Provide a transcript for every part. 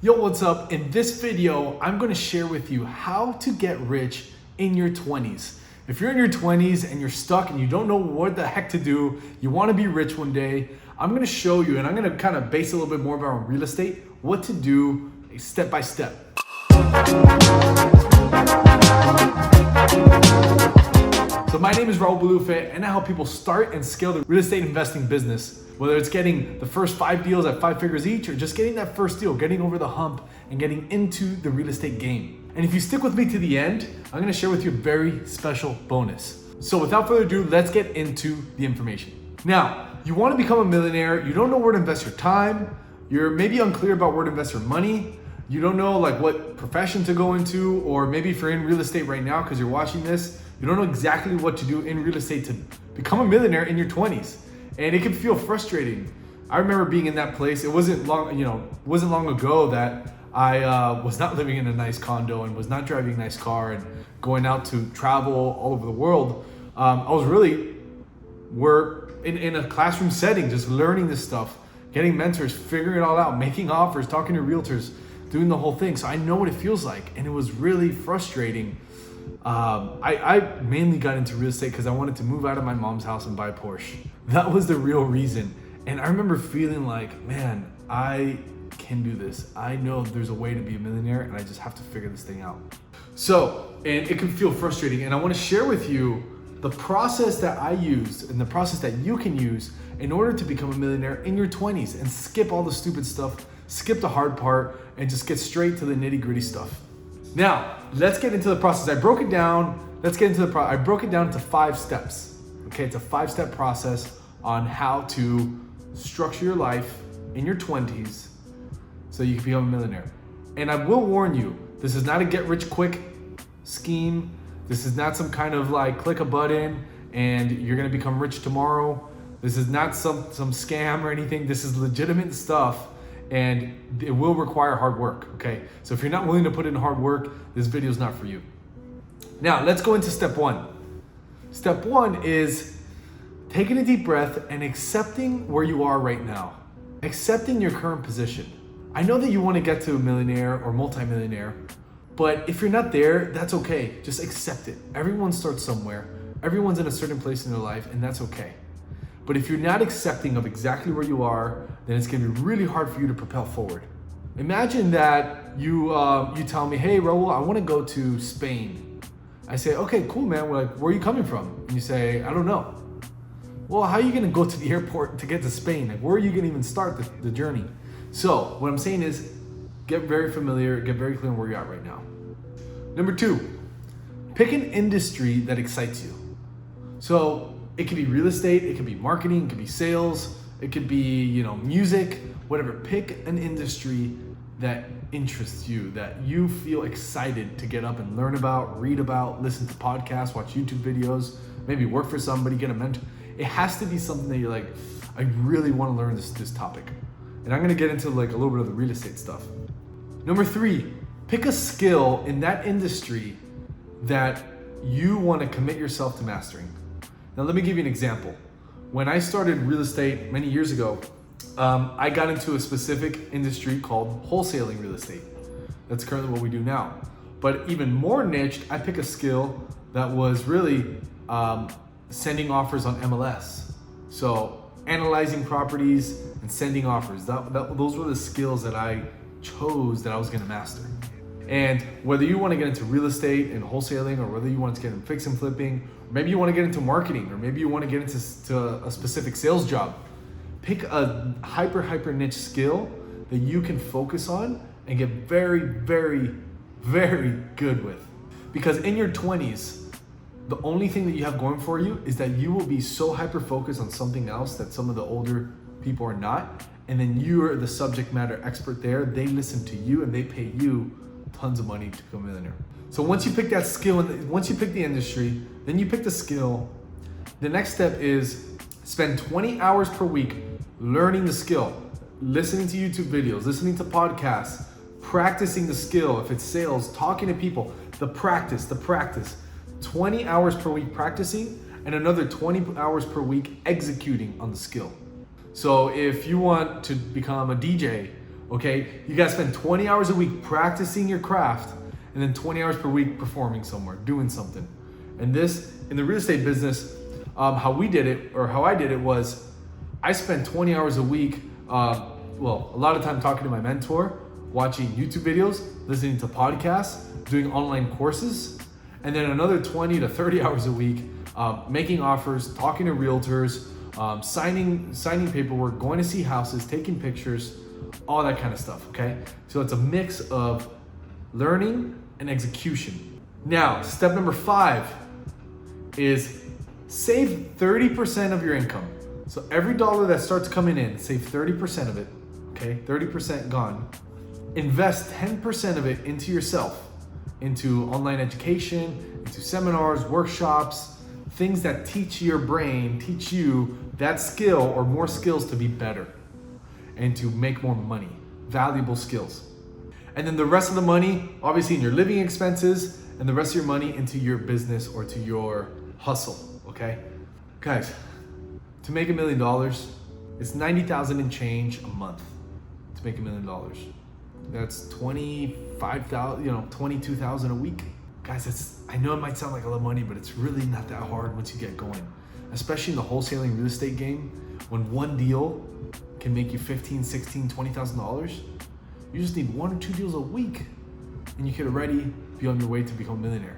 Yo, what's up? In this video, I'm gonna share with you how to get rich in your 20s. If you're in your 20s and you're stuck and you don't know what the heck to do, you wanna be rich one day, I'm gonna show you, and I'm gonna kind of base a little bit more about real estate, what to do step by step. So my name is Raul Balufe, and I help people start and scale their real estate investing business. Whether it's getting the first 5 deals at 5 figures each, or just getting that first deal, getting over the hump and getting into the real estate game. And if you stick with me to the end, I'm gonna share with you a very special bonus. So without further ado, let's get into the information. Now, you wanna become a millionaire, you don't know where to invest your time, you're maybe unclear about where to invest your money, you don't know like what profession to go into, or maybe if you're in real estate right now because you're watching this, you don't know exactly what to do in real estate to become a millionaire in your 20s. And it can feel frustrating. I remember being in that place. It wasn't long ago that I was not living in a nice condo and was not driving a nice car and going out to travel all over the world. I was really in a classroom setting, just learning this stuff, getting mentors, figuring it all out, making offers, talking to realtors, doing the whole thing. So I know what it feels like, and it was really frustrating. I mainly got into real estate because I wanted to move out of my mom's house and buy a Porsche. That was the real reason. And I remember feeling like, man, I can do this. I know there's a way to be a millionaire, and I just have to figure this thing out. So, and it can feel frustrating. And I want to share with you the process that I used and the process that you can use in order to become a millionaire in your 20s and skip all the stupid stuff, skip the hard part, and just get straight to the nitty-gritty stuff. Now, let's get into the process. I broke it down. I broke it down into 5 steps. Okay, it's a 5-step process on how to structure your life in your 20s so you can become a millionaire. And I will warn you, this is not a get-rich-quick scheme. This is not some kind of like click a button and you're gonna become rich tomorrow. This is not some scam or anything. This is legitimate stuff. And it will require hard work, okay? So if you're not willing to put in hard work, this video is not for you. Now, let's go into step 1. Step 1 is taking a deep breath and accepting where you are right now. Accepting your current position. I know that you want to get to a millionaire or multi-millionaire, but if you're not there, that's okay. Just accept it. Everyone starts somewhere. Everyone's in a certain place in their life, and that's okay. But if you're not accepting of exactly where you are, then it's gonna be really hard for you to propel forward. Imagine that you tell me, hey Raul, I wanna go to Spain. I say, okay, cool man, where are you coming from? And you say, I don't know. Well, how are you gonna go to the airport to get to Spain? Like, where are you gonna even start the journey? So what I'm saying is, get very familiar, get very clear on where you're at right now. Number 2, pick an industry that excites you. So it could be real estate, it could be marketing, it could be sales, it could be, music, whatever. Pick an industry that interests you, that you feel excited to get up and learn about, read about, listen to podcasts, watch YouTube videos, maybe work for somebody, get a mentor. It has to be something that you're like, I really want to learn this topic. And I'm gonna get into like a little bit of the real estate stuff. Number 3, pick a skill in that industry that you want to commit yourself to mastering. Now, let me give you an example. When I started real estate many years ago, I got into a specific industry called wholesaling real estate. That's currently what we do now. But even more niched, I picked a skill that was really sending offers on MLS. So analyzing properties and sending offers. Those were the skills that I chose that I was gonna master. And whether you want to get into real estate and wholesaling, or whether you want to get into fix and flipping, or maybe you want to get into marketing, or maybe you want to get into a specific sales job, pick a hyper niche skill that you can focus on and get very, very, very good with. Because in your 20s, the only thing that you have going for you is that you will be so hyper focused on something else that some of the older people are not. And then you're the subject matter expert there. They listen to you and they pay you tons of money to become a millionaire. So once you pick that skill, and once you pick the industry, then you pick the skill, the next step is spend 20 hours per week learning the skill, listening to YouTube videos, listening to podcasts, practicing the skill. If it's sales, talking to people, the practice, 20 hours per week practicing, and another 20 hours per week executing on the skill. So if you want to become a DJ, okay? You gotta spend 20 hours a week practicing your craft and then 20 hours per week performing somewhere, doing something. And this, in the real estate business, how we did it, or how I did it was, I spent 20 hours a week, a lot of time talking to my mentor, watching YouTube videos, listening to podcasts, doing online courses, and then another 20 to 30 hours a week, making offers, talking to realtors, signing paperwork, going to see houses, taking pictures, all that kind of stuff, okay? So it's a mix of learning and execution. Now, step number 5 is save 30% of your income. So every dollar that starts coming in, save 30% of it, okay? 30% gone. Invest 10% of it into yourself, into online education, into seminars, workshops, things that teach your brain, teach you that skill or more skills to be better and to make more money, valuable skills. And then the rest of the money, obviously in your living expenses, and the rest of your money into your business or to your hustle, okay? Guys, to make $1 million, it's $90,000 and change a month to make $1 million. That's 25,000, 22,000 a week. Guys, I know it might sound like a lot of money, but it's really not that hard once you get going. Especially in the wholesaling real estate game, when one deal can make you $15,000, $16,000, $20,000, you just need 1 or 2 deals a week and you could already be on your way to become a millionaire.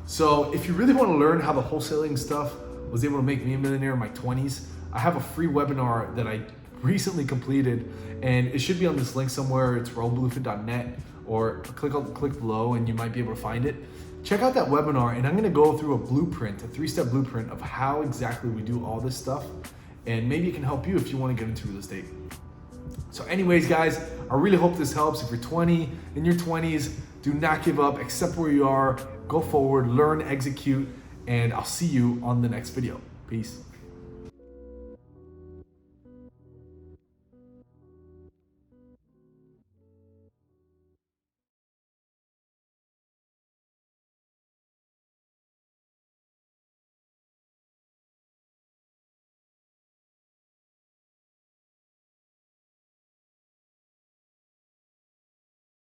So if you really want to learn how the wholesaling stuff was able to make me a millionaire in my 20s, I have a free webinar that I recently completed, and it should be on this link somewhere. It's raulbluefit.net, or click below and you might be able to find it. Check out that webinar, and I'm gonna go through a blueprint, a 3-step blueprint of how exactly we do all this stuff, and maybe it can help you if you want to get into real estate. So anyways, guys, I really hope this helps. If you're 20, in your 20s, do not give up, accept where you are, go forward, learn, execute, and I'll see you on the next video. Peace.